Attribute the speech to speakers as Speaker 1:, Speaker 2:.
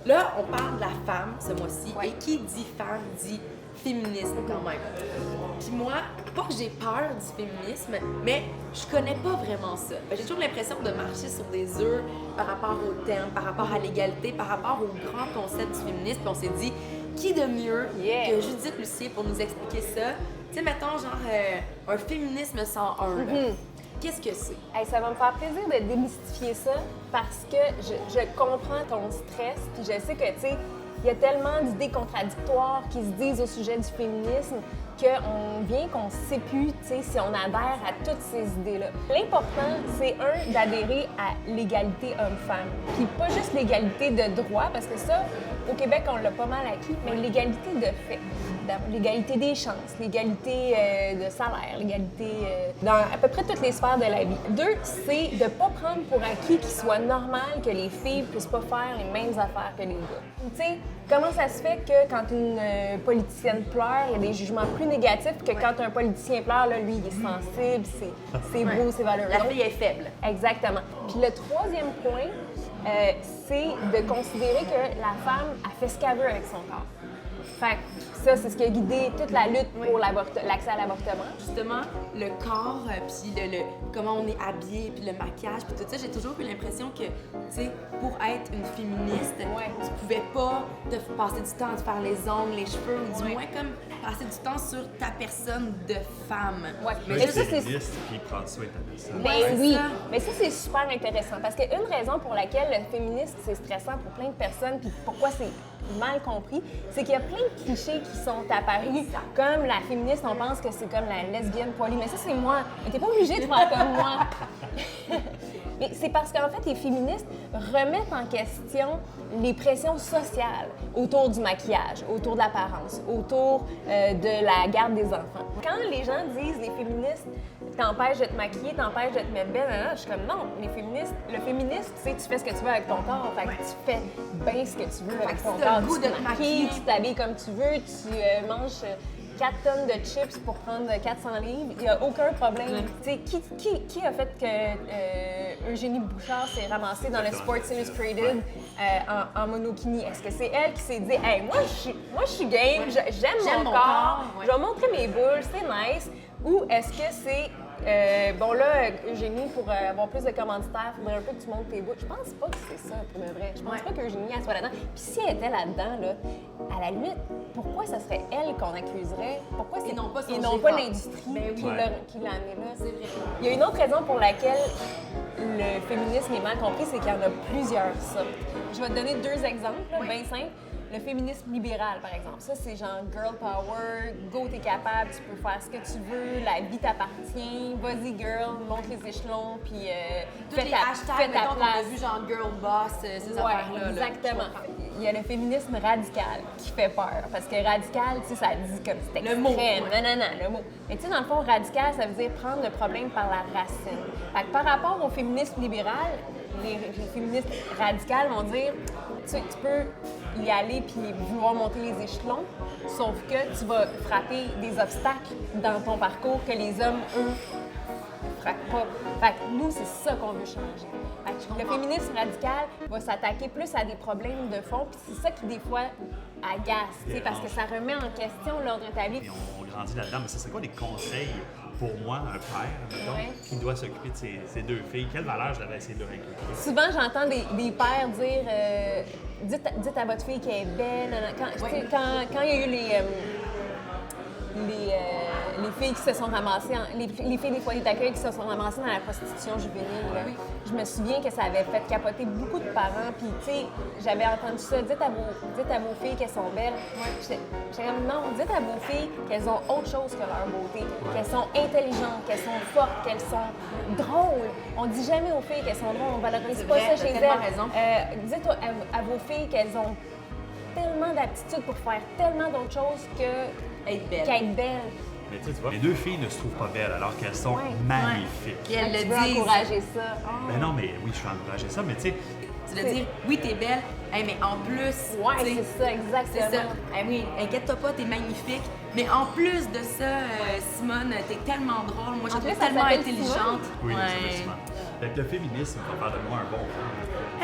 Speaker 1: Là, on parle de la femme ce mois-ci,
Speaker 2: Ouais.
Speaker 1: et qui dit femme dit féminisme quand même. Puis moi, pas que j'ai peur du féminisme, mais je connais pas vraiment ça. J'ai toujours l'impression de marcher sur des œufs par rapport au terme, par rapport à l'égalité, par rapport au grand concept du féminisme. Puis on s'est dit, qui de mieux que Judith Lucier pour nous expliquer ça? Tu sais, mettons, genre, un féminisme 101, là. Qu'est-ce que c'est?
Speaker 2: Hey, ça va me faire plaisir de démystifier ça parce que je comprends ton stress, puis je sais que, tu sais, il y a tellement d'idées contradictoires qui se disent au sujet du féminisme qu'on vient qu'on ne sait plus, tu sais, si on adhère à toutes ces idées-là. L'important, c'est d'adhérer à l'égalité homme-femme. Puis pas juste l'égalité de droit, parce que ça, au Québec, on l'a pas mal acquis, mais l'égalité de fait. L'égalité des chances, l'égalité de salaire, l'égalité dans à peu près toutes les sphères de la vie. 2, c'est de ne pas prendre pour acquis qu'il soit normal que les filles ne puissent pas faire les mêmes affaires que les gars. Tu sais, comment ça se fait que quand une politicienne pleure, il y a des jugements plus négatifs que quand un politicien pleure, là, lui, il est sensible, c'est beau, c'est valeureux.
Speaker 1: La fille est faible.
Speaker 2: Exactement. Puis le troisième point, c'est de considérer que la femme a fait ce qu'elle veut avec son corps. Fait que ça, c'est ce qui a guidé toute la lutte pour l'accès à l'avortement.
Speaker 1: Justement, le corps, puis comment on est habillé, puis le maquillage, puis tout ça, j'ai toujours eu l'impression que, tu sais, pour être une féministe, tu pouvais pas te passer du temps à te faire les ongles, les cheveux, ou du moins comme passer du temps sur ta personne de femme.
Speaker 2: Ouais.
Speaker 3: Mais ça, c'est féministe puis prendre soin de ta personne.
Speaker 2: Ben oui, mais ça, c'est super intéressant parce qu'une raison pour laquelle le féminisme, c'est stressant pour plein de personnes, puis pourquoi c'est mal compris, c'est qu'il y a plein de clichés qui sont apparus. Comme la féministe, on pense que c'est comme la lesbienne poilue, mais ça, c'est moi. Mais t'es pas obligée de faire comme moi. Mais c'est parce qu'en fait, les féministes remettent en question les pressions sociales autour du maquillage, autour de l'apparence, autour de la garde des enfants. Quand les gens disent les féministes t'empêchent de te maquiller, t'empêchent de te mettre belle, je suis comme non, le féministe, tu sais, tu fais ce que tu veux avec ton corps, fait que tu fais bien ce que tu veux avec ton corps.
Speaker 1: Tu te maquilles,
Speaker 2: tu t'habilles comme tu veux, tu manges 4 tonnes de chips pour prendre 400 livres, il n'y a aucun problème. Tu sais, qui a fait que Eugénie Bouchard s'est ramassée dans le Sports Illustrated en monokini? Est-ce que c'est elle qui s'est dit « Hey, moi, je suis game, j'aime mon corps, je vais montrer mes boules, c'est nice » ou est-ce que c'est bon là, Eugénie, pour avoir plus de commanditaires, il faudrait un peu que tu montes tes bouts. Je pense pas que c'est ça, pour le vrai. Je pense pas qu'Eugénie, elle soit là-dedans. Puis si elle était là-dedans, là, à la limite, pourquoi ça serait elle qu'on accuserait? Pourquoi c'est
Speaker 1: non pas son
Speaker 2: l'industrie
Speaker 1: Ben oui.
Speaker 2: qui l'a amené là?
Speaker 1: C'est vrai.
Speaker 2: Il y a une autre raison pour laquelle le féminisme est mal compris, c'est qu'il y en a plusieurs sortes. Je vais te donner 2 exemples, bien simples. Le féminisme libéral, par exemple. Ça, c'est genre girl power, go, t'es capable, tu peux faire ce que tu veux, la vie t'appartient, vas-y girl, monte les échelons, puis
Speaker 1: Tous
Speaker 2: fais
Speaker 1: les
Speaker 2: ta
Speaker 1: hashtags, mettons, qu'on a
Speaker 2: place.
Speaker 1: vu, genre girl boss, ces affaires-là.
Speaker 2: Exactement. Il y a le féminisme radical qui fait peur, parce que radical, tu sais, ça dit comme c'est extrême.
Speaker 1: Le mot,
Speaker 2: Non, le mot. Mais tu sais, dans le fond, radical, ça veut dire prendre le problème par la racine. Fait que par rapport au féminisme libéral, les féministes radicales vont dire, tu peux y aller puis vouloir monter les échelons, sauf que tu vas frapper des obstacles dans ton parcours que les hommes, eux, frappent pas. Fait que nous, c'est ça qu'on veut changer. Fait que le féminisme radical va s'attaquer plus à des problèmes de fond, puis c'est ça qui, des fois, agace, tu sais, parce que ça remet en question l'ordre établi.
Speaker 3: Et on grandit là-dedans, mais ça serait quoi des conseils pour moi, un père, mettons, qui doit s'occuper de ses 2 filles? Quelle valeur je devrais essayer de leur inculquer?
Speaker 2: Souvent, j'entends des pères dire dites à votre fille qu'elle est belle. Quand il y a eu les filles qui se sont ramassées, les filles des foyers d'accueil qui se sont ramassées dans la prostitution juvénile, là, je me souviens que ça avait fait capoter beaucoup de parents. Puis, tu sais, j'avais entendu ça, dites à vos filles qu'elles sont belles. J'étais comme, non, dites à vos filles qu'elles ont autre chose que leur beauté, qu'elles sont intelligentes, qu'elles sont fortes, qu'elles sont drôles. On dit jamais aux filles qu'elles sont drôles, on valorise pas ça chez elles.
Speaker 1: Raison.
Speaker 2: Dites à vos filles qu'elles ont tellement d'aptitudes pour faire tellement d'autres choses
Speaker 1: Être belle.
Speaker 2: qu'être belles.
Speaker 3: Mais tu vois, les 2 filles ne se trouvent pas belles alors qu'elles sont magnifiques.
Speaker 1: Et elles
Speaker 2: Tu
Speaker 1: le
Speaker 2: veux
Speaker 1: disent.
Speaker 2: encourager ça.
Speaker 3: Ben non, mais oui, je suis encouragé ça, mais tu sais,
Speaker 1: Tu veux dire, oui, t'es belle, hey, mais en plus.
Speaker 2: Ouais,
Speaker 1: tu sais,
Speaker 2: c'est ça, exactement.
Speaker 1: C'est ça. Hey, oui, inquiète-toi pas, t'es magnifique. Mais en plus de ça, Simone, t'es tellement drôle. Moi, je
Speaker 2: En
Speaker 1: te trouve
Speaker 2: plus, elle
Speaker 1: tellement
Speaker 2: s'appelle
Speaker 1: intelligente.
Speaker 3: oui,
Speaker 1: Ouais.
Speaker 3: c'est le féminisme va faire de moi un bon père.